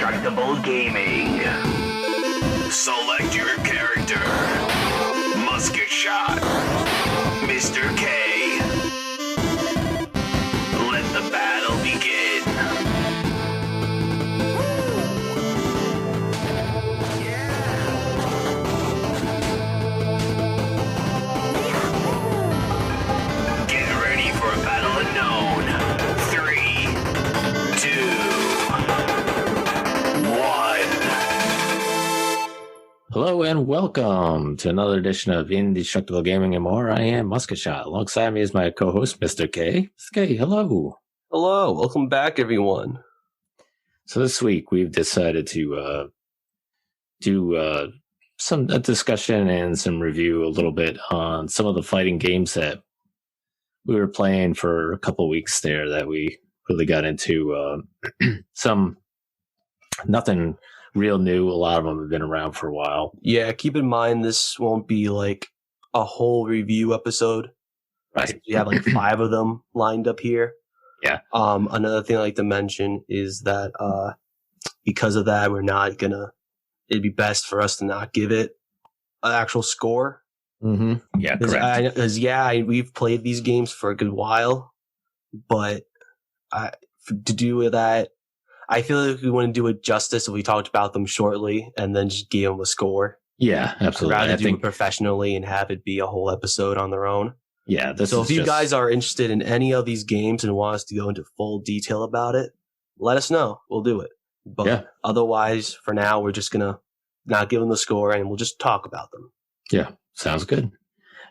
Indestructible Gaming. Select your character. Musket Shot. Mr. K. Let the battle begin. Get ready for a battle unknown. 3, 2, 1. Hello and welcome to another edition of Indestructible Gaming and More. I am Musket Shot. Alongside me is my co-host, Mr. K. Mr. K, hello. Hello, welcome back, everyone. So this week we've decided to do some discussion and some review a little bit on some of the fighting games that we were playing for a couple weeks there that we really got into. Nothing real new. A lot of them have been around for a while. Yeah, keep in mind this won't be like a whole review episode. Right. We have like 5 of them lined up here. Yeah. Another thing I'd like to mention is that because of that, it'd be best for us to not give it an actual score. Mm-hmm. Yeah, correct. Because we've played these games for a good while, but to do with that, I feel like we want to do it justice if we talked about them shortly and then just gave them a score. Yeah, absolutely. I'd rather do it professionally and have it be a whole episode on their own. Yeah. So if you guys are interested in any of these games and want us to go into full detail about it, let us know. We'll do it. But otherwise, for now, we're just going to not give them the score and we'll just talk about them. Yeah, sounds good.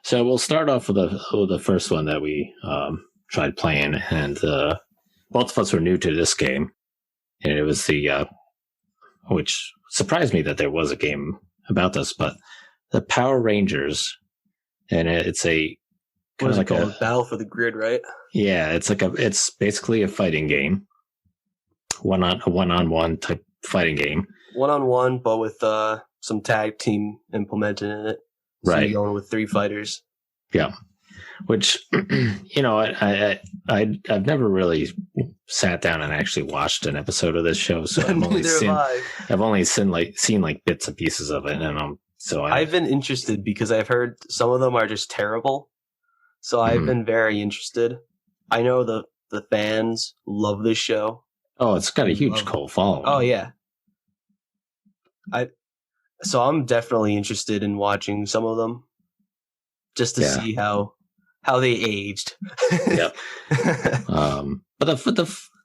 So we'll start off with the first one that we tried playing, and both of us were new to this game. And it was which surprised me that there was a game about this, but the Power Rangers, and it's a what is it called? Battle for the Grid, right? Yeah, it's basically a fighting game, one-on-one type fighting game. One-on-one, but with some tag team implemented in it. So right, you're going with 3 fighters. Yeah, which I've never really sat down and actually watched an episode of this show, so I've only seen bits and pieces of it, and I've been interested because I've heard some of them are just terrible. So I've been very interested. I know the fans love this show. Oh, it's got a huge cult following. Oh yeah. So I'm definitely interested in watching some of them, just to see how they aged. Yep. But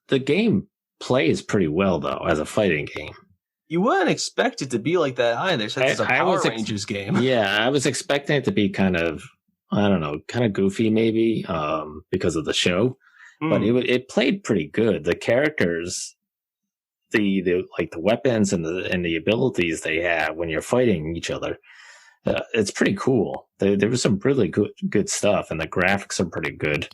the game plays pretty well though as a fighting game. You wouldn't expect it to be like that either. Since it's a Power Rangers game. Yeah, I was expecting it to be kind of goofy maybe because of the show, but it played pretty good. The characters, the weapons and the abilities they have when you're fighting each other, it's pretty cool. There was some really good stuff, and the graphics are pretty good.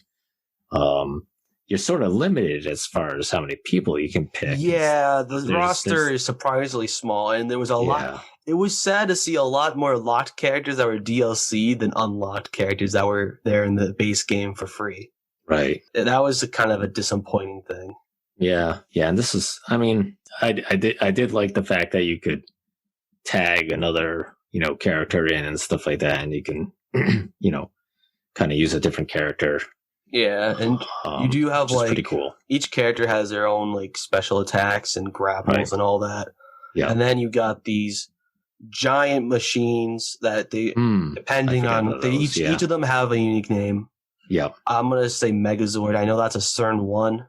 You're sort of limited as far as how many people you can pick. Yeah, the roster is surprisingly small, and there was a lot. It was sad to see a lot more locked characters that were DLC than unlocked characters that were there in the base game for free. Right. That was kind of a disappointing thing. Yeah, and this is, I did like the fact that you could tag another, character in and stuff like that, and you can, kind of use a different character. Yeah, and you do have pretty cool. Each character has their own special attacks and grapples and all that. Yeah, and then you got these giant machines that they, depending on each of them have a unique name. Yeah, I'm gonna say Megazord. I know that's a CERN one.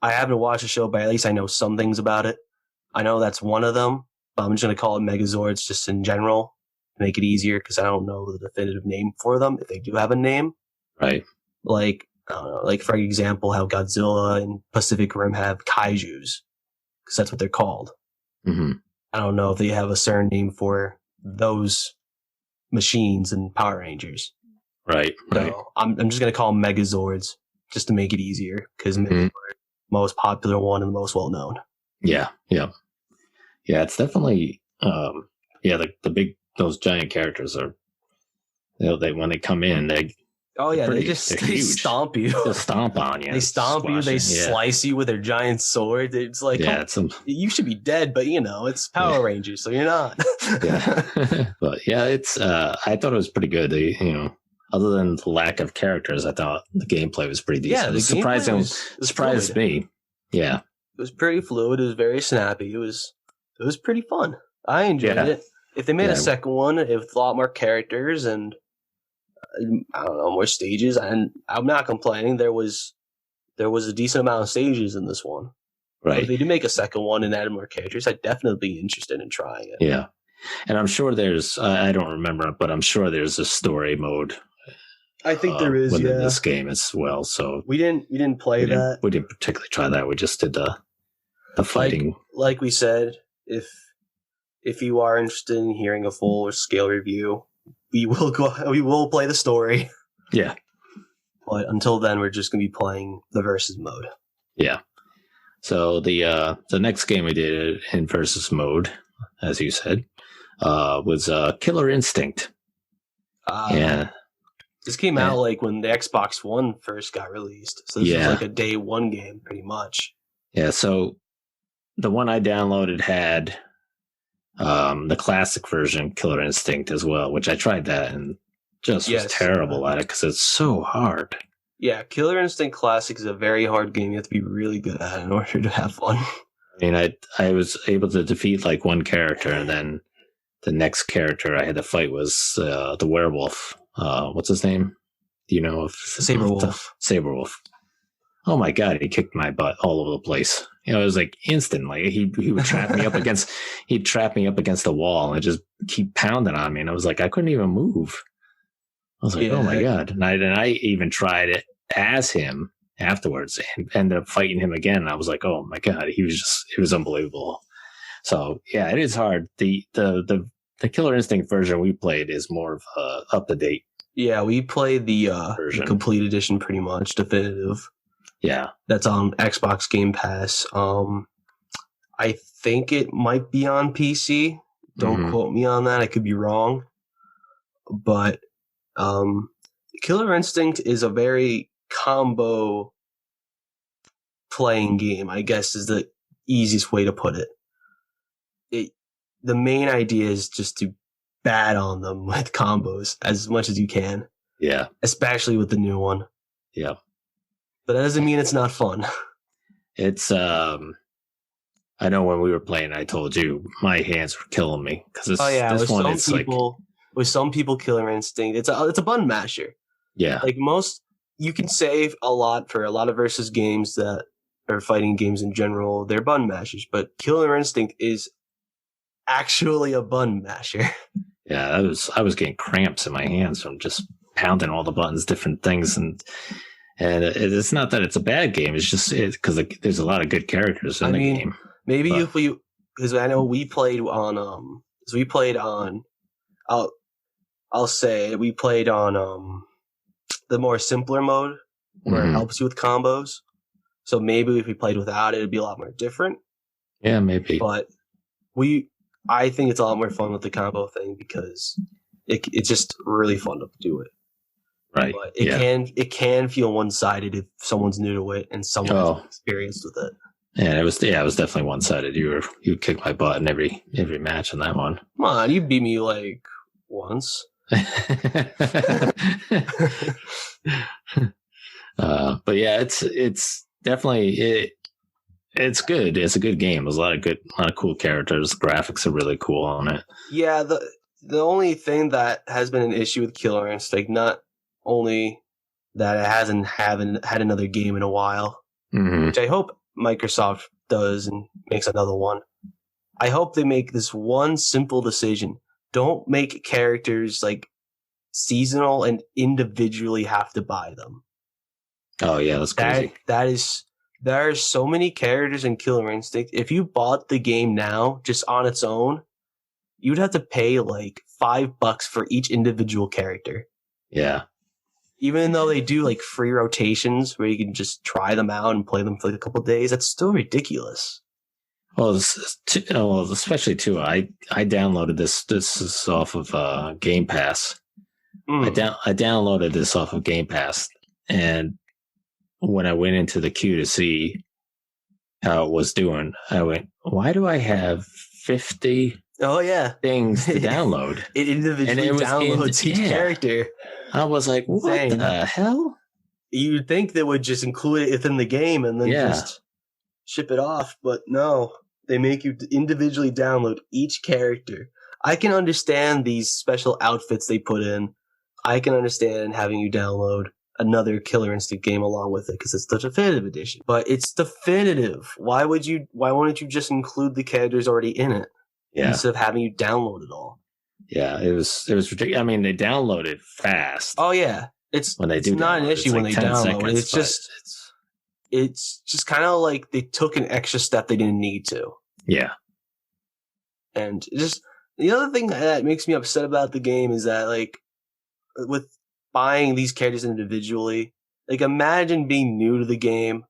I haven't watched the show, but at least I know some things about it. I know that's one of them. But I'm just gonna call it Megazords just in general to make it easier because I don't know the definitive name for them if they do have a name. Right. I don't know, for example, how Godzilla and Pacific Rim have kaijus because that's what they're called. Mm-hmm. I don't know if they have a certain name for those machines in Power Rangers. Right. So I'm just going to call them Megazords just to make it easier because Megazord is the most popular one and the most well known. Yeah. It's definitely those giant characters are when they come in Oh yeah, Pretty- they they're huge. stomp you. Just stomp on you. They stomp you. squash They you. Yeah. slice you with their giant sword. It's like, Yeah, it's you should be dead, but it's Power Rangers, so you're not. yeah. But yeah, it's I thought it was pretty good. They, other than the lack of characters, I thought the gameplay was pretty decent. Yeah, It the was gameplay surprising. was Surprised fluid. me. Yeah. It was pretty fluid. It was very snappy. It was pretty fun. I enjoyed Yeah. it. If they made Yeah. a second one with a lot more characters and I don't know, more stages, and I'm not complaining. There was a decent amount of stages in this one. But if Right. they do make a second one and add more characters, I'd definitely be interested in trying it. Yeah. And I'm sure there's, I don't remember, but I'm sure there's a story mode. I think there is. within Yeah, this game as well. So we didn't play that. we didn't particularly try that. We just did the fighting. Like we said, if you are interested in hearing a full scale review, we will play the story. Yeah. But until then, we're just going to be playing the versus mode. Yeah. So the next game we did in versus mode, as you said, was Killer Instinct. Yeah. This came out like when the Xbox One first got released. So this was like a day one game, pretty much. Yeah. So the one I downloaded had the classic version, Killer Instinct, as well, which I tried that and just was terrible at it because it's so hard. Yeah, Killer Instinct Classic is a very hard game. You have to be really good at it in order to have fun. I mean, I was able to defeat like one character, and then the next character I had to fight was the werewolf. What's his name? Do you know? Saberwolf. Saberwolf. Oh my god, he kicked my butt all over the place. It was like instant. Like he would trap me up against the wall and just keep pounding on me. And I was like, I couldn't even move. I was like, oh my god. And I even tried it as him afterwards and ended up fighting him again. And I was like, oh my god, he was unbelievable. So yeah, it is hard. The Killer Instinct version we played is more of up to date. Yeah, we played the version. complete edition, pretty much definitive. Yeah, that's on Xbox Game Pass. I think it might be on PC. Don't quote me on that. I could be wrong. But Killer Instinct is a very combo playing game, I guess is the easiest way to put it. The main idea is just to bat on them with combos as much as you can. Yeah. Especially with the new one. Yeah. But that doesn't mean it's not fun. It's I know when we were playing, I told you my hands were killing me because this one is with some people, Killer Instinct, it's a button masher. Yeah, like you can save a lot for a lot of versus games that are fighting games in general. They're button mashers, but Killer Instinct is actually a button masher. Yeah, I was getting cramps in my hands from just pounding all the buttons, different things, and it's not that it's a bad game. It's just because there's a lot of good characters in the game. Maybe if because I know we played on I'll say we played on the more simpler mode where it helps you with combos. So maybe if we played without it, it'd be a lot more different. Yeah, maybe. But I think it's a lot more fun with the combo thing because it's just really fun to do it. Right. But it can feel one-sided if someone's new to it and someone's experienced with it. Yeah, it was definitely one-sided. You kicked my butt in every match in that one. Come on, you beat me like once. But yeah, it's definitely it's good. It's a good game. There's a lot of cool characters. The graphics are really cool on it. Yeah, the only thing that has been an issue with Killer Instinct, not only that it hasn't had another game in a while, which I hope Microsoft does and makes another one. I hope they make this one simple decision. Don't make characters like seasonal and individually have to buy them. Oh yeah, that's crazy. There are so many characters in Killer Instinct. If you bought the game now just on its own, you'd have to pay like $5 for each individual character. Yeah. Even though they do like free rotations where you can just try them out and play them for like a couple of days, that's still ridiculous. Well, especially too, I downloaded this. This is off of Game Pass, I downloaded this off of Game Pass, and when I went into the queue to see how it was doing, I went, "Why do I have 50 Oh yeah, things to download?" It individually downloads each character. I was like, "What the hell?" You'd think they would just include it within the game and then just ship it off, but no. They make you individually download each character. I can understand these special outfits they put in. I can understand having you download another Killer Instinct game along with it because it's the definitive edition. But it's definitive. Why wouldn't you just include the characters already in it instead of having you download it all? Yeah, it was ridiculous. I mean, they download it fast. Oh yeah, it's not an issue when they download it. It's just kind of like they took an extra step they didn't need to. Yeah. And just the other thing that makes me upset about the game is that, like, with buying these characters individually, like, imagine being new to the game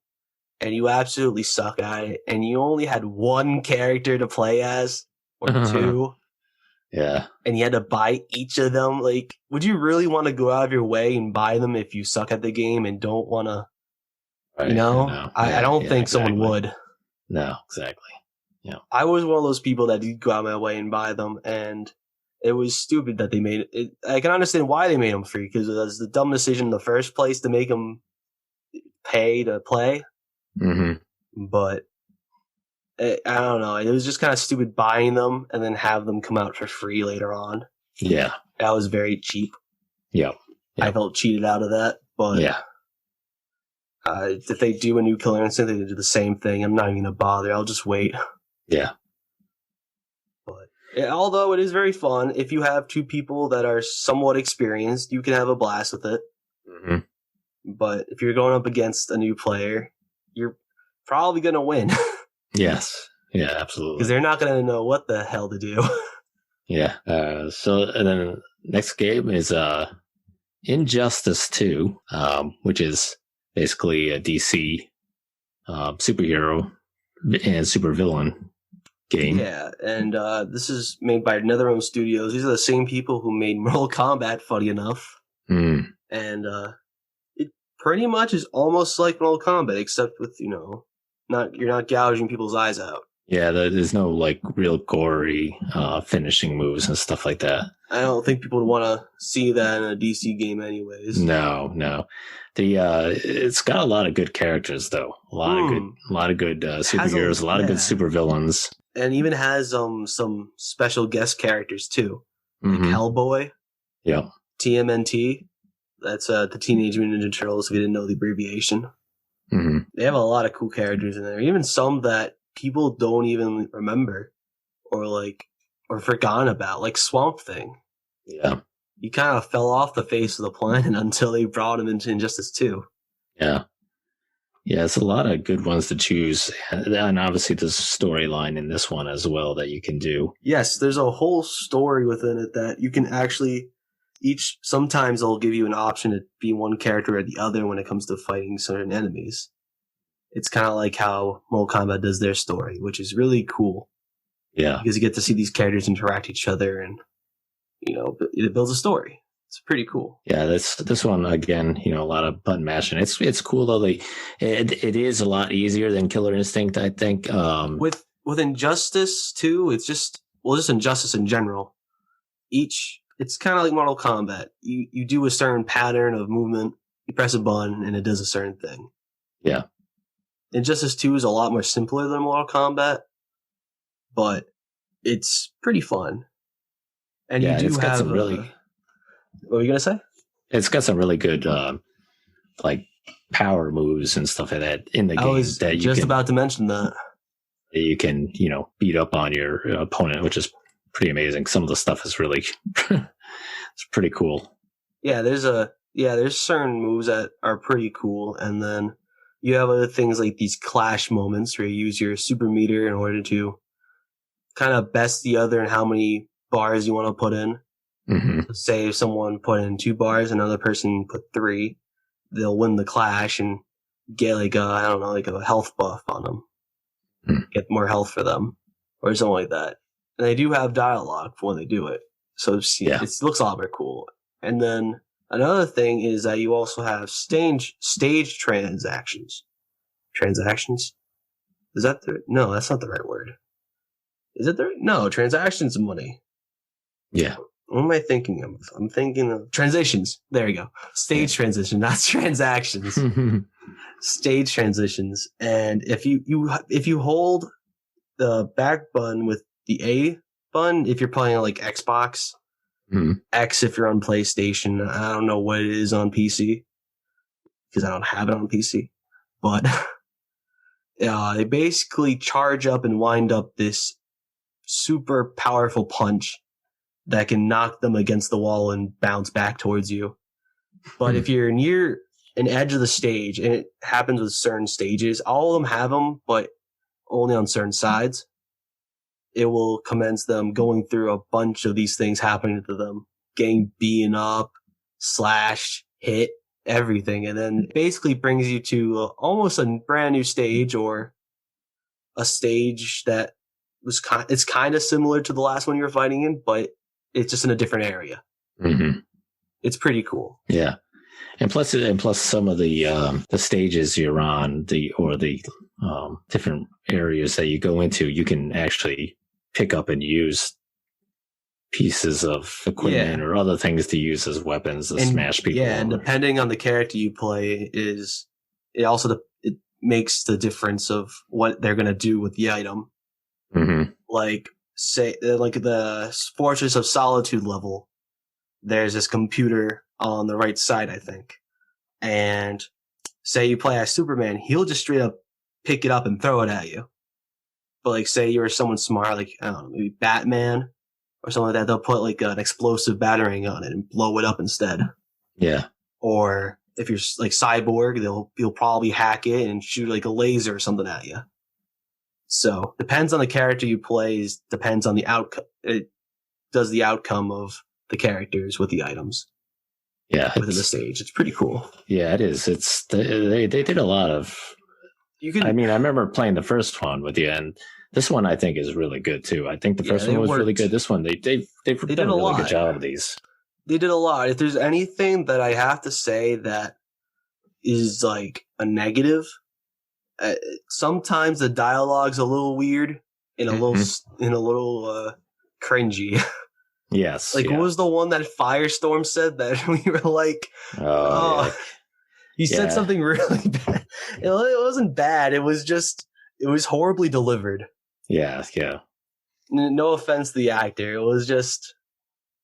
and you absolutely suck at it and you only had one character to play as or two. Yeah. And you had to buy each of them. Like, would you really want to go out of your way and buy them if you suck at the game and don't want to, I don't think someone would. No, exactly. Yeah, I was one of those people that did go out of my way and buy them, and it was stupid that they made it. I can understand why they made them free, because it was the dumb decision in the first place to make them pay to play. Mm-hmm. But I don't know. It was just kind of stupid buying them and then have them come out for free later on. Yeah. That was very cheap. Yeah. I felt cheated out of that, but if they do a new Killer Instinct, they do the same thing. I'm not even going to bother. I'll just wait. Yeah. But although it is very fun, if you have two people that are somewhat experienced, you can have a blast with it. Mm-hmm. But if you're going up against a new player, you're probably going to win. Yes. Yeah, absolutely. Because they're not going to know what the hell to do. Yeah. So and then next game is Injustice 2, which is basically a DC superhero and supervillain game. Yeah, and this is made by NetherRealm Studios. These are the same people who made Mortal Kombat, funny enough. Mm. And it pretty much is almost like Mortal Kombat, except with, you're not gouging people's eyes out. Yeah, there's no like real gory finishing moves and stuff like that. I don't think people would want to see that in a DC game anyways. No. It's got a lot of good characters though. A lot of good superheroes, a lot of good supervillains. And even has some special guest characters too. Like Hellboy. Yeah. TMNT. That's the Teenage Mutant Ninja Turtles, if you didn't know the abbreviation. Mm-hmm. They have a lot of cool characters in there. Even some that people don't even remember or forgotten about, like Swamp Thing. Yeah. He kind of fell off the face of the planet until they brought him into Injustice 2. Yeah. Yeah, it's a lot of good ones to choose. And obviously there's a storyline in this one as well that you can do. Yes, there's a whole story within it that you can actually sometimes they'll give you an option to be one character or the other when it comes to fighting certain enemies. It's kind of like how Mortal Kombat does their story, which is really cool. Yeah. Because you get to see these characters interact with each other and, it builds a story. It's pretty cool. Yeah, this one, again, a lot of button mashing. It's cool, though. It is a lot easier than Killer Instinct, I think. With Injustice, too, it's just Injustice in general. It's kind of like Mortal Kombat. You do a certain pattern of movement, you press a button, and it does a certain thing. Yeah. Injustice 2 is a lot more simpler than Mortal Kombat, but it's pretty fun. And you do have some really... What were you going to say? It's got some really good, power moves and stuff like that in the game. I was just about to mention that. You can, beat up on your opponent, which is pretty amazing. Some of the stuff is really... it's pretty cool. Yeah, there's certain moves that are pretty cool, and then you have other things like these clash moments where you use your super meter in order to kind of best the other and how many bars you want to put in. Mm-hmm. Say if someone put in 2 bars, another person put 3, they'll win the clash and get like a health buff on them. Mm. Get more health for them or something like that. And they do have dialogue for when they do it. So it looks a lot more cool. And then another thing is that you also have stage transactions. Transactions? Is that no? That's not the right word. Is it the no? Transactions of money. Yeah. What am I thinking of? I'm thinking of transitions. There you go. Stage transition, not transactions. Stage transitions, and if you hold the back button with the A button, if you're playing on like Xbox, X if you're on PlayStation. I don't know what it is on PC because I don't have it on PC, but they basically charge up and wind up this super powerful punch that can knock them against the wall and bounce back towards you. But if you're near an edge of the stage, and it happens with certain stages, all of them have them, but only on certain sides, it will commence them going through a bunch of these things happening to them, getting beaten up, slashed, hit, everything. And then it basically brings you to almost a brand new stage, or a stage that was it's kind of similar to the last one you were fighting in, but it's just in a different area. It's pretty cool. Yeah. And plus some of the stages you're on, the different areas that you go into, you can actually pick up and use pieces of equipment or other things to use as weapons to smash people. Yeah, and depending on the character you play, it makes the difference of what they're gonna do with the item. Like the Fortress of Solitude level, there's this computer on the right side, I think. And say you play as Superman, he'll just straight up pick it up and throw it at you. But like say you're someone smart, like I don't know, maybe Batman or something like that, they'll put like an explosive batarang on it and blow it up instead. Yeah. Or if you're like Cyborg, he'll probably hack it and shoot like a laser or something at you. So depends on the character you play, depends on the outcome. It does the outcome of the characters with the items. Yeah, within the stage, it's pretty cool. Yeah, it is. It's they did a lot of. I remember playing the first one with you, and this one I think is really good too. I think the first one was really good. This one they've done a really good job of these. They did a lot. If there's anything that I have to say that is like a negative, sometimes the dialogue's a little weird and a little cringy. Yes. What was the one that Firestorm said that we were like, he said something really bad. It wasn't bad. It was horribly delivered. Yeah. No offense to the actor. It was just,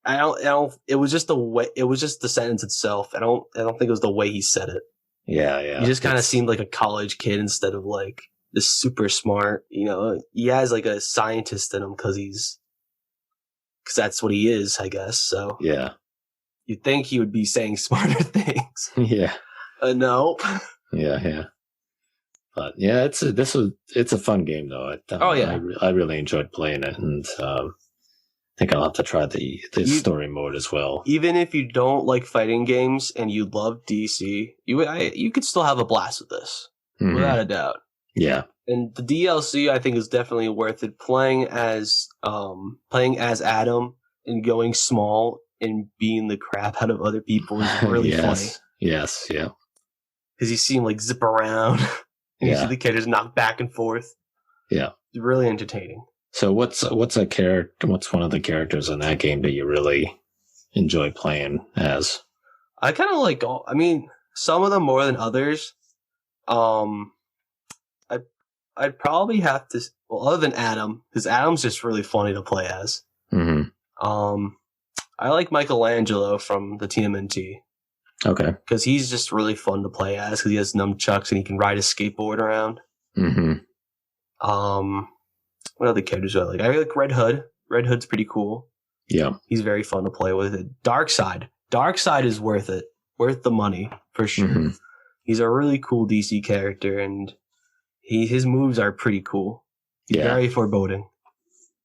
it was just the way, it was just the sentence itself. I don't think it was the way he said it. Yeah. He just kind of seemed like a college kid instead of like this super smart, he has like a scientist in him because that's what he is, I guess. So yeah, you'd think he would be saying smarter things. Yeah. No. Yeah. But yeah, it's a fun game though. I really enjoyed playing it, and I think I'll have to try the story mode as well. Even if you don't like fighting games and you love DC, you could still have a blast with this, without a doubt. Yeah. And the DLC, I think, is definitely worth it. Playing as Adam and going small and beating the crap out of other people is really funny. Yes, yeah. Because you see him like zip around, and you see the characters knock back and forth. Yeah, it's really entertaining. So what's one of the characters in that game that you really enjoy playing as? I kind of like some of them more than others. I'd probably have to, other than Adam, because Adam's just really funny to play as. I like Michelangelo from the TMNT. Okay. Because he's just really fun to play as, because he has nunchucks and he can ride a skateboard around. What other characters do I like? I like Red Hood. Red Hood's pretty cool. Yeah. He's very fun to play with. Darkseid. Darkseid is worth it. Worth the money, for sure. He's a really cool DC character, and his moves are pretty cool. He's very foreboding.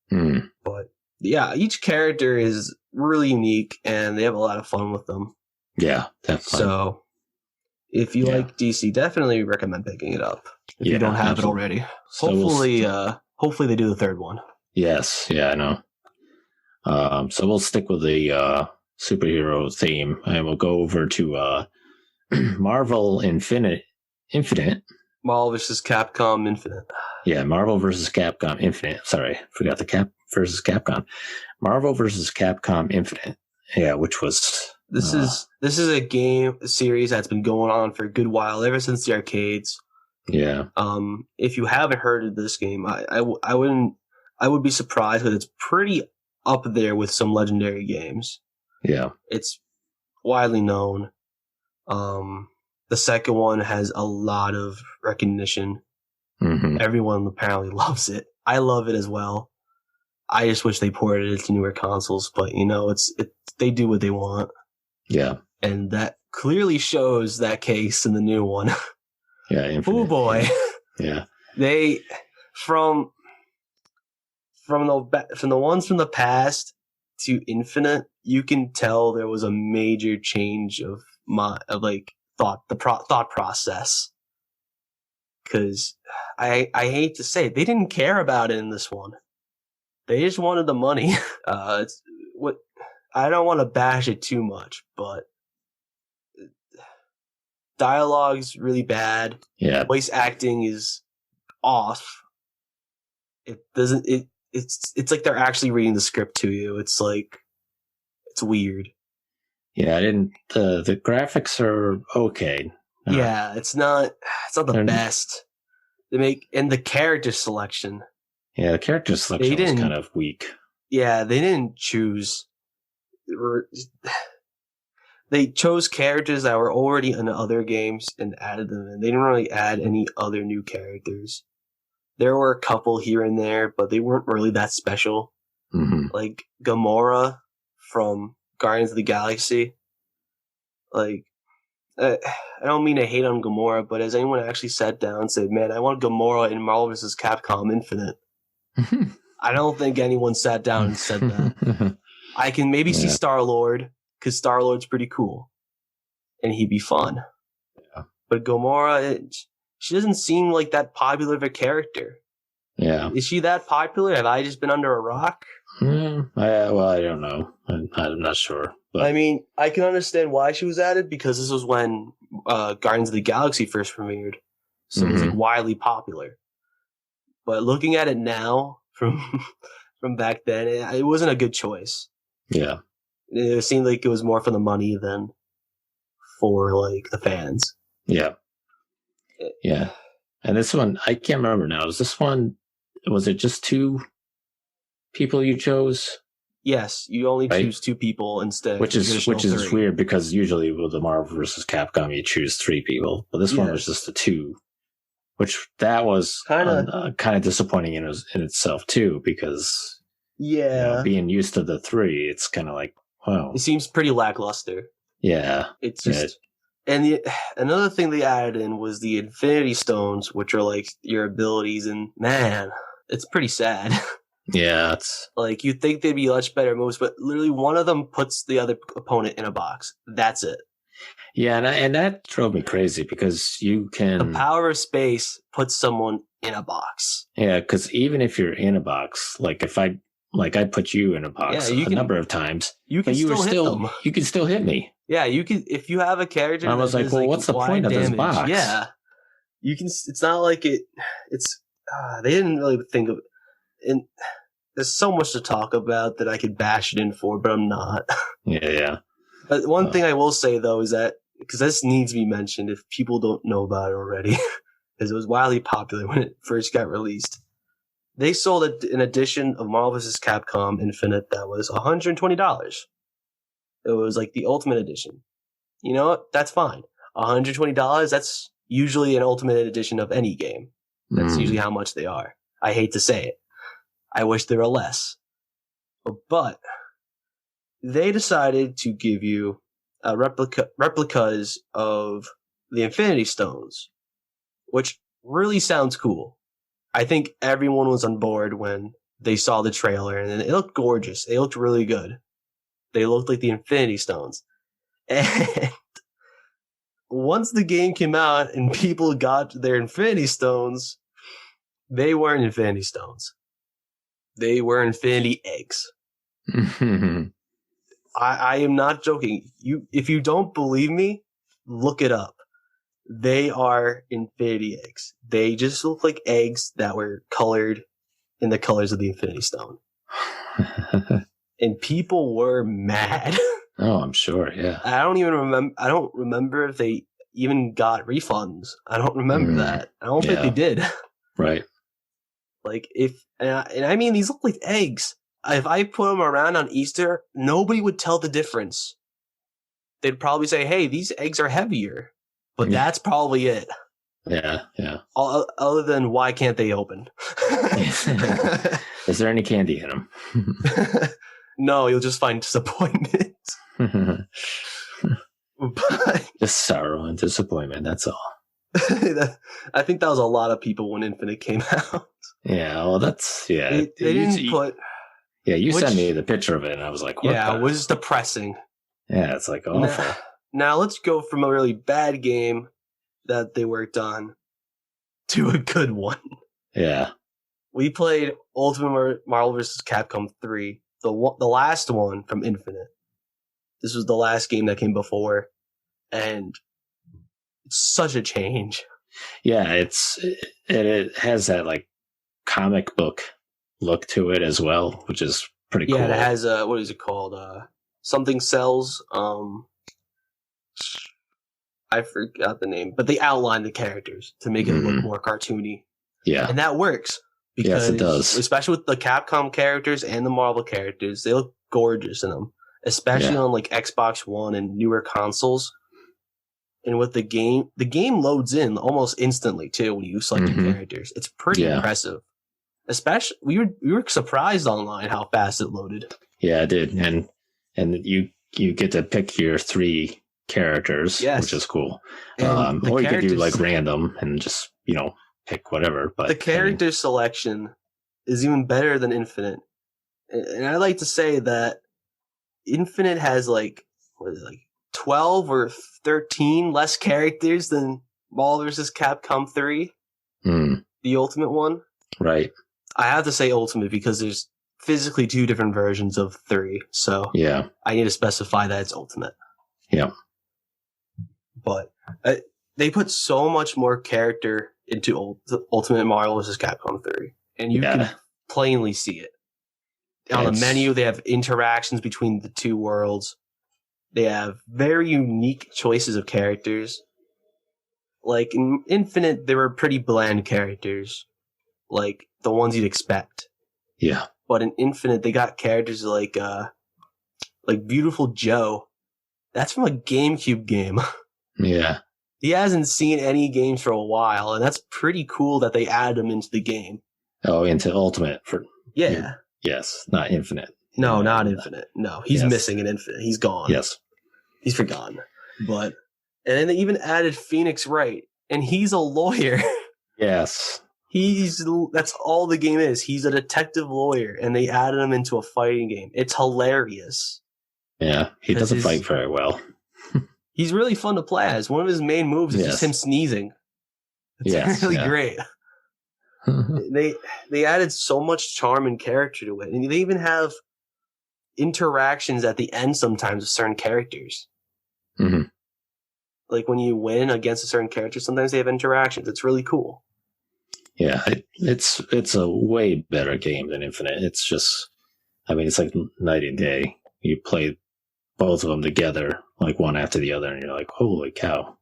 But yeah, each character is really unique, and they have a lot of fun with them. Yeah, definitely. So if you like DC, definitely recommend picking it up if you don't have it already. So hopefully they do the third one. Yes, yeah, I know. So we'll stick with the superhero theme, and we'll go over to Marvel Infinite. Marvel vs. Capcom Infinite. Yeah, Marvel vs. Capcom Infinite. Sorry, forgot the Cap versus Capcom. Marvel vs. Capcom Infinite. Yeah, which was this is a game series that's been going on for a good while, ever since the arcades. Yeah. If you haven't heard of this game, I would be surprised, because it's pretty up there with some legendary games. Yeah. It's widely known. The second one has a lot of recognition. Mm-hmm. Everyone apparently loves it. I love it as well. I just wish they ported it to newer consoles, but they do what they want. Yeah. And that clearly shows that case in the new one. Yeah, Infinite. Oh boy. Yeah. They from the ones from the past to Infinite, you can tell there was a major change of thought process. Because I hate to say it, they didn't care about it in this one. They just wanted the money. I don't want to bash it too much, but dialogue's really bad. Yeah. Voice acting is off. It's like they're actually reading the script to you. It's weird. Yeah, the graphics are okay. Yeah, it's not the best. And the character selection. Yeah, the character selection was kind of weak. Yeah, they didn't choose. They chose characters that were already in other games and added them in. They didn't really add any other new characters. There were a couple here and there, but they weren't really that special. Mm-hmm. Like Gamora from Guardians of the Galaxy. I don't mean to hate on Gamora, but has anyone actually sat down and said, man, I want Gamora in Marvel vs. Capcom Infinite? I don't think anyone sat down and said that. I can maybe see Star-Lord, because Star-Lord's pretty cool. And he'd be fun. Yeah. But Gamora, she doesn't seem like that popular of a character. Yeah. Is she that popular? Have I just been under a rock? Well, I don't know. I'm not sure. But. I mean, I can understand why she was added, because this was when Guardians of the Galaxy first premiered. So it was widely popular. But looking at it now from back then, it wasn't a good choice. Yeah. It seemed like it was more for the money than for the fans. Yeah. Yeah. And this one, I can't remember now. Was it just 2 people you chose? Yes, you only choose 2 people instead. Which is weird, because usually with the Marvel vs. Capcom you choose 3 people, but this one was just the 2, which that was kind of disappointing in itself too, because being used to the 3, it's kind of like, wow, it seems pretty lackluster. Yeah, it's just. And another thing they added in was the Infinity Stones, which are like your abilities, and man, it's pretty sad. Yeah, it's you'd think they'd be much better moves, but literally one of them puts the other opponent in a box. That's it. Yeah, and that drove me crazy, because you can... The power of space puts someone in a box. Yeah, because even if you're in a box, if I put you in a box number of times, you can you can still hit me. Yeah, you can, if you have a character. I was like, well, what's the point of this box? Yeah, you can. It's not like it. It's they didn't really think of it. And there's so much to talk about that I could bash it in for, but I'm not. Yeah. But one thing I will say though is that, because this needs to be mentioned if people don't know about it already, because it was wildly popular when it first got released. They sold an edition of Marvel vs. Capcom Infinite that was $120. It was like the Ultimate Edition. You know what? That's fine. $120, that's usually an Ultimate Edition of any game. That's usually how much they are. I hate to say it. I wish there were less. But they decided to give you replicas of the Infinity Stones, which really sounds cool. I think everyone was on board when they saw the trailer, and it looked gorgeous. They looked really good. They looked like the Infinity Stones. And once the game came out and people got their Infinity Stones, they weren't Infinity Stones. They were Infinity Eggs. I am not joking. If you don't believe me, look it up. They are Infinity Eggs. They just look like eggs that were colored in the colors of the Infinity Stone. And people were mad. Oh, I'm sure. Yeah. I don't remember if they even got refunds. I don't remember that. I don't think they did. Right. Like and I mean, these look like eggs. If I put them around on Easter, nobody would tell the difference. They'd probably say, "Hey, these eggs are heavier," but that's probably it. Yeah. Other than why can't they open? Is there any candy in them? No, you'll just find disappointment. But just sorrow and disappointment. That's all. I think that was a lot of people when Infinite came out. Yeah, well, that's They didn't put. Yeah, you sent me the picture of it, and I was like, what yeah, it was depressing. Yeah, it's like awful. Now let's go from a really bad game that they worked on to a good one. Yeah. We played Ultimate Marvel vs. Capcom 3, the last one from Infinite. This was the last game that came before, and it's such a change. Yeah, it has that like comic book look to it as well, which is pretty cool. Yeah, it has what is it called? Something Cells. I forgot the name, but they outlined the characters to make it look more cartoony. Yeah, and that works because yes, it does. Especially with the Capcom characters and the Marvel characters, they look gorgeous in them, especially on like Xbox One and newer consoles. And with the game loads in almost instantly too when you select your characters. It's pretty impressive. Especially, we were surprised online how fast it loaded. Yeah, it did, and you get to pick your 3 characters, which is cool. Or you could do like random and just pick whatever. But the character selection is even better than Infinite, and I like to say that Infinite has like 12 or 13 less characters than Marvel vs. Capcom 3, the Ultimate one. Right. I have to say Ultimate because there's physically 2 different versions of 3, so I need to specify that it's Ultimate. Yeah. But they put so much more character into Ultimate Marvel vs. Capcom 3, and you can plainly see it. On the menu, they have interactions between the 2 worlds. They have very unique choices of characters. Like in Infinite, they were pretty bland characters, like the ones you'd expect. Yeah. But in Infinite, they got characters like Beautiful Joe. That's from a GameCube game. Yeah. He hasn't seen any games for a while, and that's pretty cool that they added him into the game. Oh, into Ultimate for yes, not Infinite. No, not Infinite. No, he's missing in Infinite. He's gone. Yes. He's forgotten. And then they even added Phoenix Wright, and he's a lawyer. Yes. That's all the game is. He's a detective lawyer, and they added him into a fighting game. It's hilarious. Yeah, he doesn't fight very well. He's really fun to play as. One of his main moves is just him sneezing. It's really great. They added so much charm and character to it, and they even have interactions at the end sometimes with certain characters. Mm-hmm. Like when you win against a certain character, sometimes they have interactions. It's really cool. Yeah, it's a way better game than Infinite. It's just, I mean, it's like night and day. You play both of them together, like one after the other, and you're like, holy cow,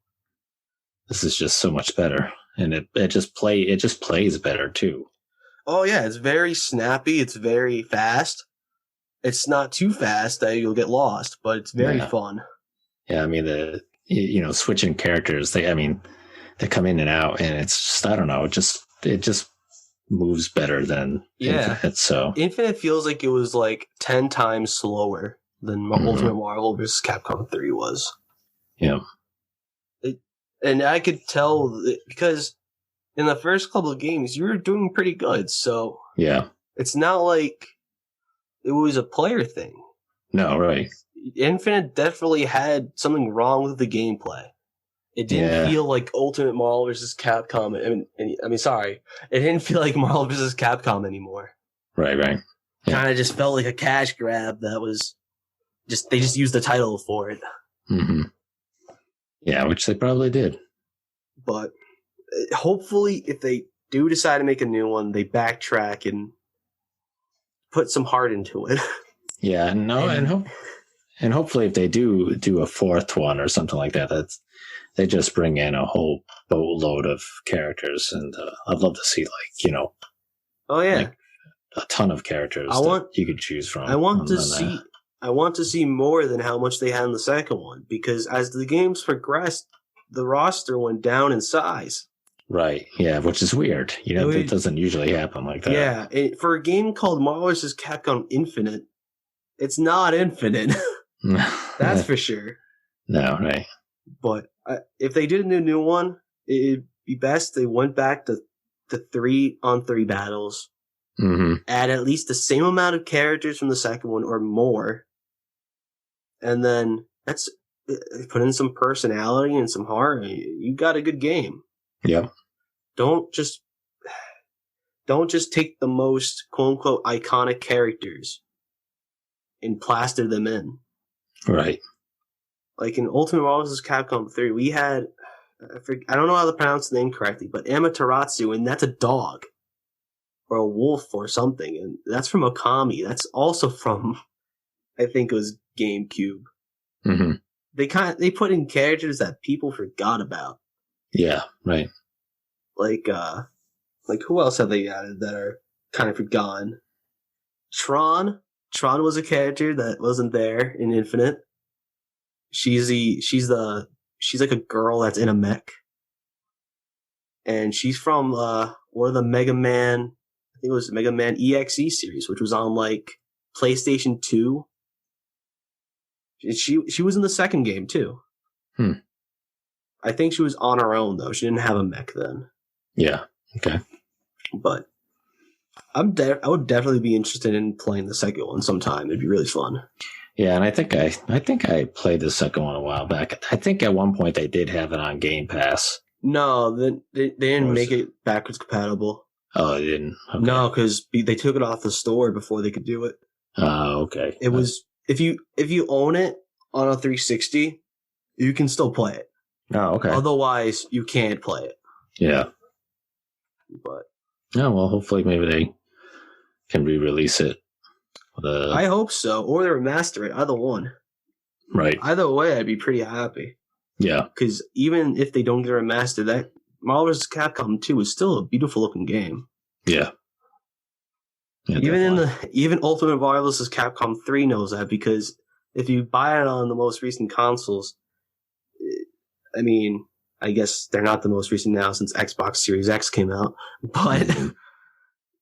this is just so much better. And it just plays better too. Oh yeah, it's very snappy. It's very fast. It's not too fast that you'll get lost, but it's very fun. Yeah, I mean switching characters. They come in and out, and it's just, I don't know, it just moves better than Infinite. So Infinite feels like it was like 10 times slower than Ultimate Marvel vs. Capcom 3 was. Yeah. And I could tell because in the first couple of games, you were doing pretty good. So it's not like it was a player thing. No, right. Infinite definitely had something wrong with the gameplay. It didn't feel like Ultimate Marvel vs. Capcom. It didn't feel like Marvel vs. Capcom anymore. Right. Kind of just felt like a cash grab that was they just used the title for it. Mm-hmm. Yeah, which they probably did. But hopefully, if they do decide to make a new one, they backtrack and put some heart into it. Yeah, and hopefully if they do a fourth one or something like that, they just bring in a whole boatload of characters, and I'd love to see Oh yeah, like a ton of characters you could choose from. I want to see more than how much they had in the second one, because as the games progressed, the roster went down in size. Right. Yeah, which is weird. It doesn't usually happen like that. Yeah, for a game called Marvel vs. Capcom Infinite, it's not infinite. That's for sure. No, right. But if they did a new one, it'd be best they went back to 3-on-3 battles. Mm-hmm. Add at least the same amount of characters from the second one or more. And then put in some personality and some heart. You got a good game. Yep. Don't just take the most quote unquote iconic characters and plaster them in. Right. Like in Ultimate Marvel vs. Capcom 3, we had I don't know how to pronounce the name correctly, but Amaterasu, and that's a dog or a wolf or something, and that's from Okami. That's also from, I think it was GameCube. Mm-hmm. They put in characters that people forgot about. Yeah, right. Like who else have they added that are kind of forgotten? Tron was a character that wasn't there in Infinite. She's like a girl that's in a mech, and she's from one of the Mega Man. I think it was Mega Man EXE series, which was on like PlayStation 2. She was in the second game too. I think she was on her own though. She didn't have a mech then. Yeah. Okay. But I would definitely be interested in playing the second one sometime. It'd be really fun. Yeah, and I think I played the second one a while back. I think at one point they did have it on Game Pass. No, they didn't make it backwards compatible. Oh, they didn't? Okay. No, because they took it off the store before they could do it. Oh, okay. It was if you own it on a 360, you can still play it. Oh, okay. Otherwise, you can't play it. Yeah. But well, hopefully maybe they can re-release it. I hope so, or they remaster it. Either one. Right. Either way, I'd be pretty happy. Yeah. Because even if they don't get a remaster, that Marvel vs. Capcom 2 is still a beautiful looking game. Yeah. Even Ultimate Marvel vs. Capcom 3 knows that, because if you buy it on the most recent consoles, I mean, I guess they're not the most recent now since Xbox Series X came out, but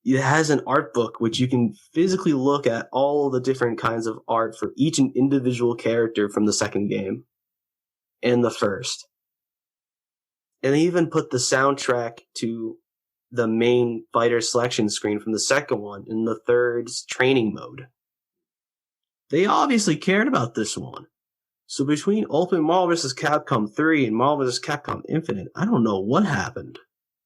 it has an art book which you can physically look at all the different kinds of art for each individual character from the second game and the first. And they even put the soundtrack to the main fighter selection screen from the second one in the third's training mode. They obviously cared about this one. So between Ultimate Marvel vs. Capcom 3 and Marvel vs. Capcom Infinite, I don't know what happened.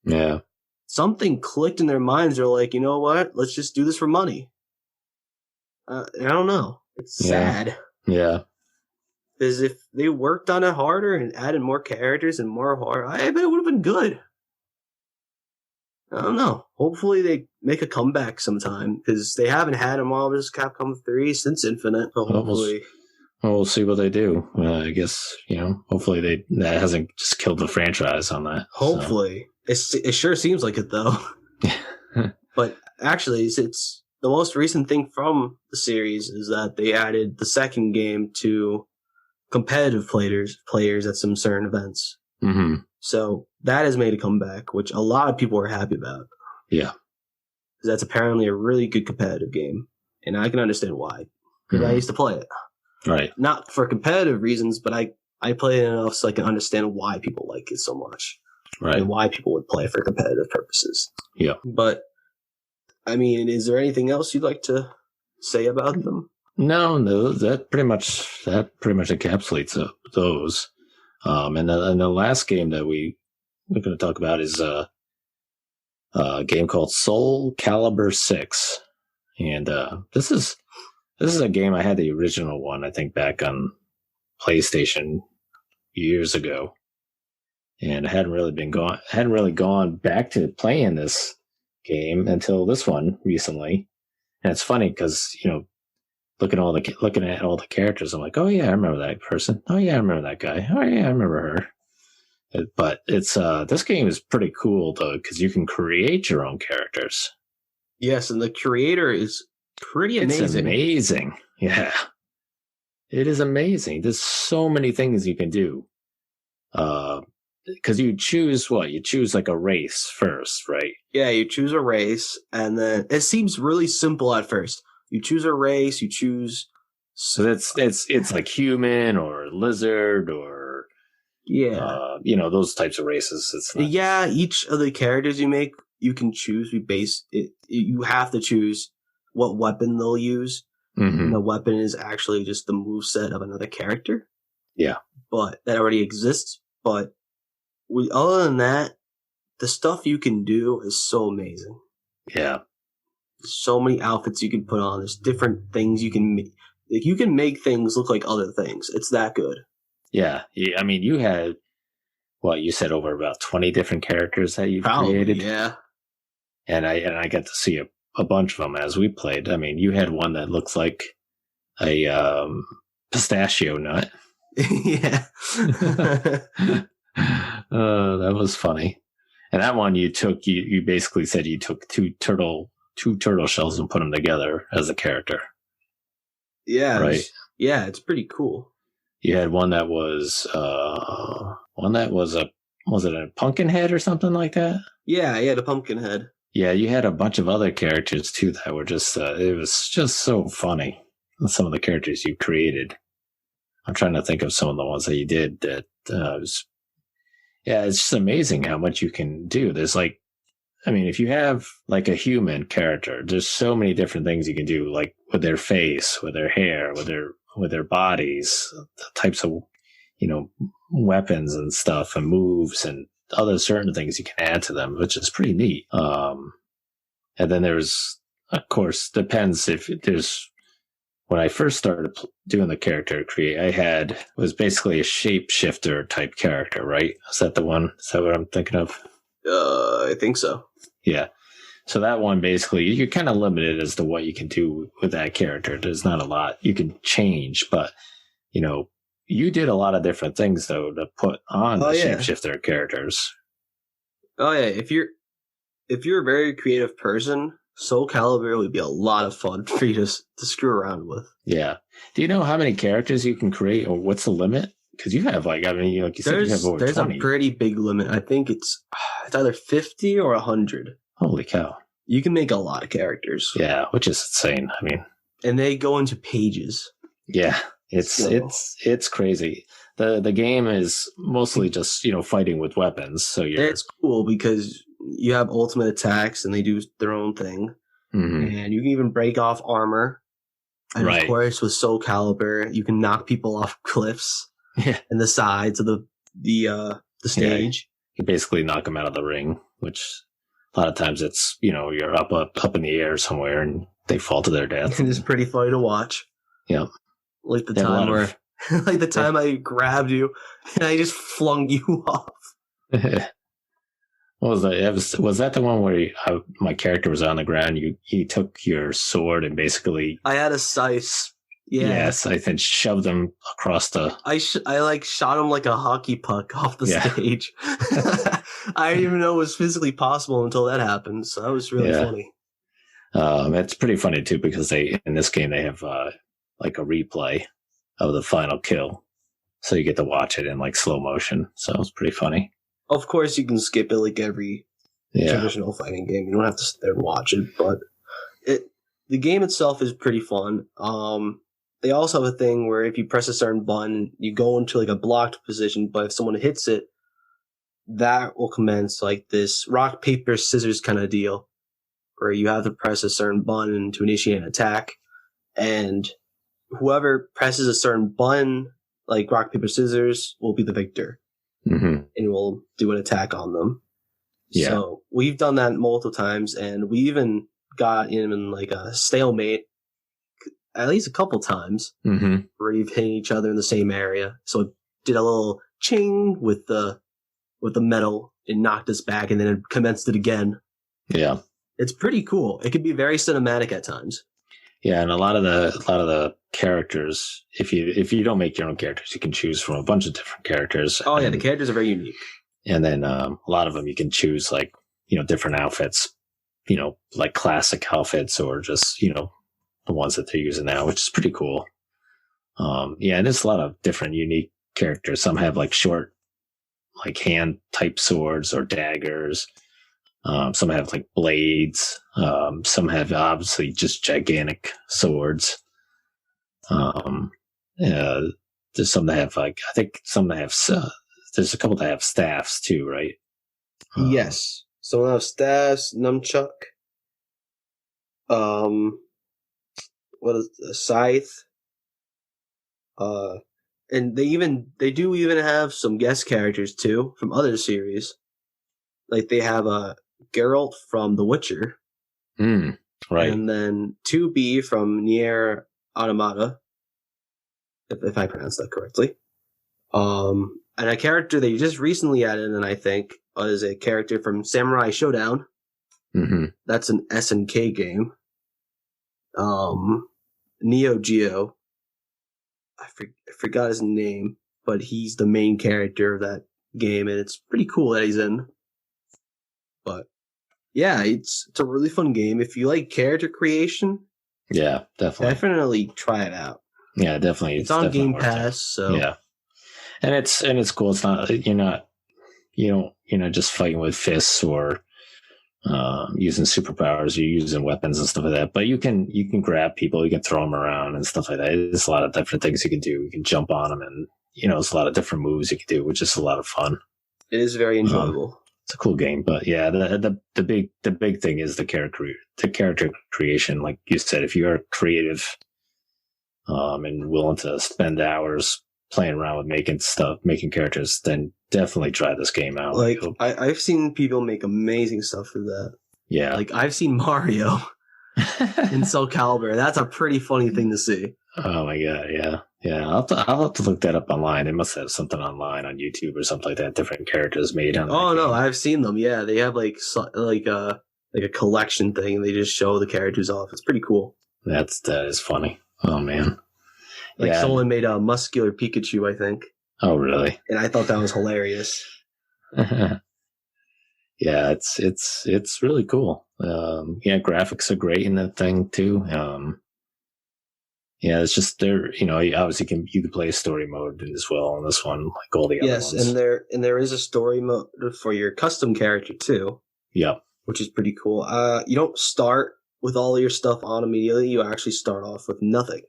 Yeah. Something clicked in their minds. They're like, you know what? Let's just do this for money. I don't know. It's sad. Yeah. Because if they worked on it harder and added more characters and more horror, I bet it would have been good. I don't know. Hopefully they make a comeback sometime, because they haven't had a Marvel vs. Capcom 3 since Infinite. So hopefully. Well, we'll see what they do. I guess, hopefully that hasn't just killed the franchise on that. Hopefully. So. It sure seems like it, though. But actually, it's the most recent thing from the series is that they added the second game to competitive players at some certain events. Mm-hmm. So that has made a comeback, which a lot of people are happy about. Yeah. Because that's apparently a really good competitive game. And I can understand why. Because I used to play it. Right. Not for competitive reasons, but I play it enough so I can understand why people like it so much. Right. And why people would play for competitive purposes. Yeah. But, I mean, is there anything else you'd like to say about them? No, that pretty much encapsulates those. And the last game that we're going to talk about is a game called Soul Calibur 6. And this is This is a game I had the original one, I think, back on PlayStation years ago, and I hadn't really gone back to playing this game until this one recently. And it's funny because looking at all the characters, I'm like, oh yeah, I remember that person. Oh yeah, I remember that guy. Oh yeah, I remember her. But it's this game is pretty cool though because you can create your own characters. Yes, and the creator is pretty amazing. It's amazing. Yeah. It is amazing. There's so many things you can do. Because you choose what? You choose like a race first, right? Yeah, you choose a race, and then it seems really simple at first. You choose a race, you choose. So it's like human or lizard or those types of races. It's not yeah, each of the characters you make, you can choose. You have to choose what weapon they'll use. Mm-hmm. And the weapon is actually just the moveset of another character. Yeah, but that already exists. But other than that, the stuff you can do is so amazing. Yeah. So many outfits you can put on. There's different things you can make. Like, you can make things look like other things. It's that good. Yeah. I mean, you had, you said over about 20 different characters that you've Probably, created. Yeah. And I got to see a bunch of them as we played. I mean, you had one that looks like a pistachio nut. Yeah. That was funny. And that one you basically said you took two turtle shells and put them together as a character. Yeah. Right. It's pretty cool. You had one that was was it a pumpkin head or something like that? Yeah, the pumpkin head. Yeah, you had a bunch of other characters too that were just it was just so funny. Some of the characters you created. I'm trying to think of some of the ones that you did that it's just amazing how much you can do. There's if you have like a human character, there's so many different things you can do, like with their face, with their hair, with their bodies, the types of, weapons and stuff and moves and other certain things you can add to them, which is pretty neat. And then there's, of course, depends if there's, when I first started doing the character create, was basically a shapeshifter type character, right? Is that the one? Is that what I'm thinking of? I think so. Yeah. So that one, basically, you're kind of limited as to what you can do with that character. There's not a lot you can change, but, you did a lot of different things, though, to put on the shapeshifter characters. Oh, yeah. If you're a very creative person, Soul Calibur would be a lot of fun for you to screw around with. Yeah. Do you know how many characters you can create, or what's the limit? Because you have, like you said, you have over 20. There's a pretty big limit. I think it's either 50 or 100. Holy cow. You can make a lot of characters. Yeah, which is insane. I mean, and they go into pages. Yeah, it's crazy. The game is mostly just, fighting with weapons. So it's cool because you have ultimate attacks and they do their own thing. Mm-hmm. And you can even break off armor. And of course, with Soul Calibur, you can knock people off cliffs and the sides of the stage. You basically knock them out of the ring, which a lot of times it's, you're up in the air somewhere and they fall to their death. And it's pretty funny to watch. Yeah. Like the time time I grabbed you and I just flung you off. What was that? Was that the one where my character was on the ground? You took your sword and basically... I had a scythe. Yeah. Yes, I think shoved him across the... I shot him like a hockey puck off the stage. I didn't even know it was physically possible until that happened. So that was really funny. It's pretty funny too because in this game they have like a replay of the final kill, so you get to watch it in like slow motion. So it's pretty funny. Of course, you can skip it like every traditional fighting game. You don't have to sit there and watch it, but the game itself is pretty fun. They also have a thing where if you press a certain button, you go into like a blocked position, but if someone hits it, that will commence like this rock, paper, scissors kind of deal, where you have to press a certain button to initiate an attack, and whoever presses a certain button, like rock, paper, scissors, will be the victor. Mm-hmm. And will do an attack on them. Yeah. So we've done that multiple times, and we even got in like a stalemate at least a couple times where you've hit each other in the same area. So it did a little ching with the metal. It knocked us back, and then it commenced it again. Yeah, it's pretty cool. It can be very cinematic at times. Yeah, and a lot of the characters, if you don't make your own characters, you can choose from a bunch of different characters. Oh yeah, the characters are very unique. And then a lot of them you can choose like, different outfits, like classic outfits or just, the ones that they're using now, which is pretty cool. Yeah, and there's a lot of different unique characters. Some have like short, like hand type swords or daggers. Some have like blades. Some have obviously just gigantic swords. There's some that have I think some that have, there's a couple that have staffs too, right? Yes. Some have staffs, nunchuck. What is a scythe? And they do even have some guest characters too from other series. Like they have Geralt from The Witcher. Right. And then 2B from Nier Automata, if I pronounced that correctly. And a character they just recently added in, I think, is a character from Samurai Showdown. That's an SNK game. Neo Geo. I forgot his name, but he's the main character of that game, and it's pretty cool that he's in. But yeah, it's a really fun game. If you like character creation, yeah, definitely try it out. Yeah, definitely. It's on Game Pass, so yeah, and it's cool. It's not you're not just fighting with fists or using superpowers. You're using weapons and stuff like that. But you can grab people, you can throw them around and stuff like that. There's a lot of different things you can do. You can jump on them, and there's a lot of different moves you can do, which is a lot of fun. It is very enjoyable. It's a cool game, but yeah, the big thing is the character creation. Like you said, if you are creative, and willing to spend hours playing around with making characters, then definitely try this game out. Like I've seen people make amazing stuff for that. Yeah, like I've seen Mario in Soul Calibur. That's a pretty funny thing to see. Oh my god, yeah. I'll have to look that up online. They must have something online on YouTube or something like that. Different characters made on. Oh no, I've seen them. Yeah, they have like a collection thing. And they just show the characters off. It's pretty cool. That is funny. Oh man, like someone made a muscular Pikachu, I think. Oh really? And I thought that was hilarious. Yeah, it's really cool. Yeah, graphics are great in that thing too. Yeah, it's just there. Obviously you can play a story mode as well on this one, like all the other ones. Yes, and there is a story mode for your custom character too. Yeah, which is pretty cool. You don't start with all your stuff on immediately. You actually start off with nothing.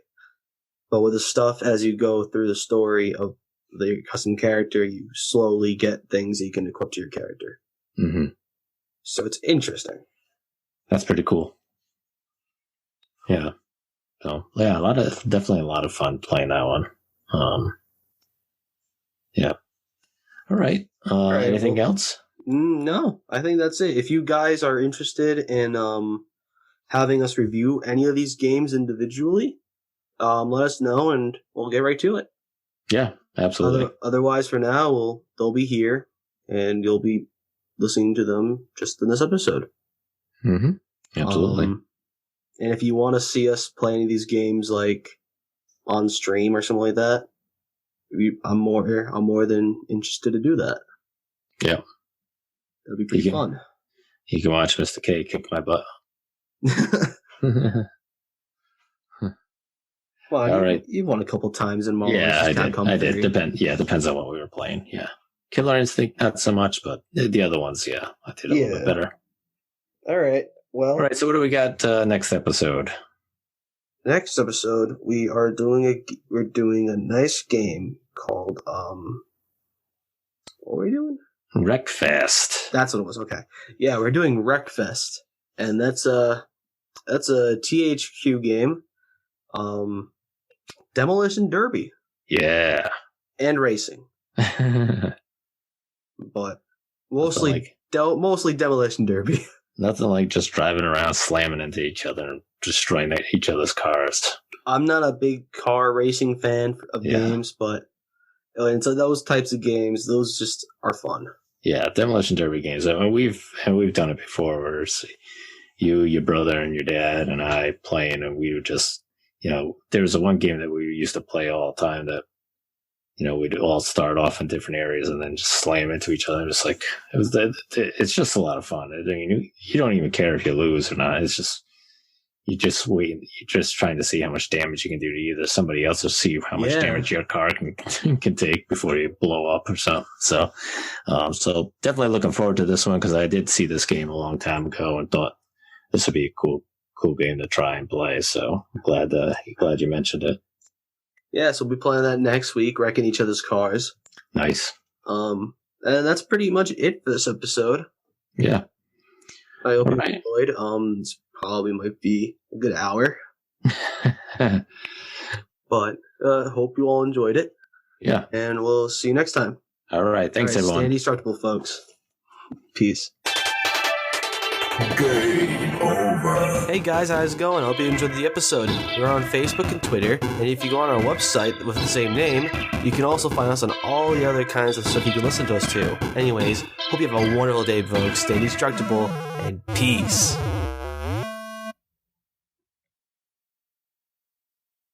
But with the stuff as you go through the story of the custom character, you slowly get things that you can equip to your character. So it's interesting. That's pretty cool. Yeah. So yeah, definitely a lot of fun playing that one. Yeah. All right. Anything else? No, I think that's it. If you guys are interested in having us review any of these games individually, let us know and we'll get right to it. Yeah, absolutely. Otherwise, for now, they'll be here and you'll be listening to them just in this episode. Absolutely. And if you want to see us play any of these games like on stream or something like that, I'm more than interested to do that. Yeah. That'll be pretty fun. You can watch Mr. K kick my butt. Well, all right. You've won a couple times in Marvel. Yeah, I did. Depends on what we were playing. Yeah. Killer Instinct, not so much, but the other ones, yeah, I did a little bit better. All right. Well, all right. So what do we got next episode? Next episode, we're doing a nice game called what are we doing? Wreckfest. That's what it was. Okay. Yeah, we're doing Wreckfest, and that's a THQ game. Demolition Derby. Yeah. And racing. But mostly Demolition Derby. Nothing like just driving around slamming into each other and destroying each other's cars. I'm not a big car racing fan of games, but and so those types of games, those just are fun. Yeah, Demolition Derby games. I mean, we've done it before. Where it's you, your brother, and your dad, and I playing, and we would just, there was one game that we used to play all the time that, we'd all start off in different areas and then just slam into each other. Just like it's just a lot of fun. I mean, you don't even care if you lose or not. It's just you're just trying to see how much damage you can do to either somebody else or see how much damage your car can take before you blow up or something. So, so definitely looking forward to this one because I did see this game a long time ago and thought this would be a cool game to try and play. So I'm glad you mentioned it. Yeah, so we'll be playing that next week, wrecking each other's cars. Nice. And that's pretty much it for this episode. Yeah. I hope you enjoyed. This probably might be a good hour. But hope you all enjoyed it. Yeah. And we'll see you next time. All right. Thanks, everyone. Stay indestructible, folks. Peace. Game over. Hey guys, how's it going? I hope you enjoyed the episode. We're on Facebook and Twitter, and if you go on our website with the same name, you can also find us on all the other kinds of stuff you can listen to us to. Anyways, hope you have a wonderful day, folks. Stay indestructible, and peace.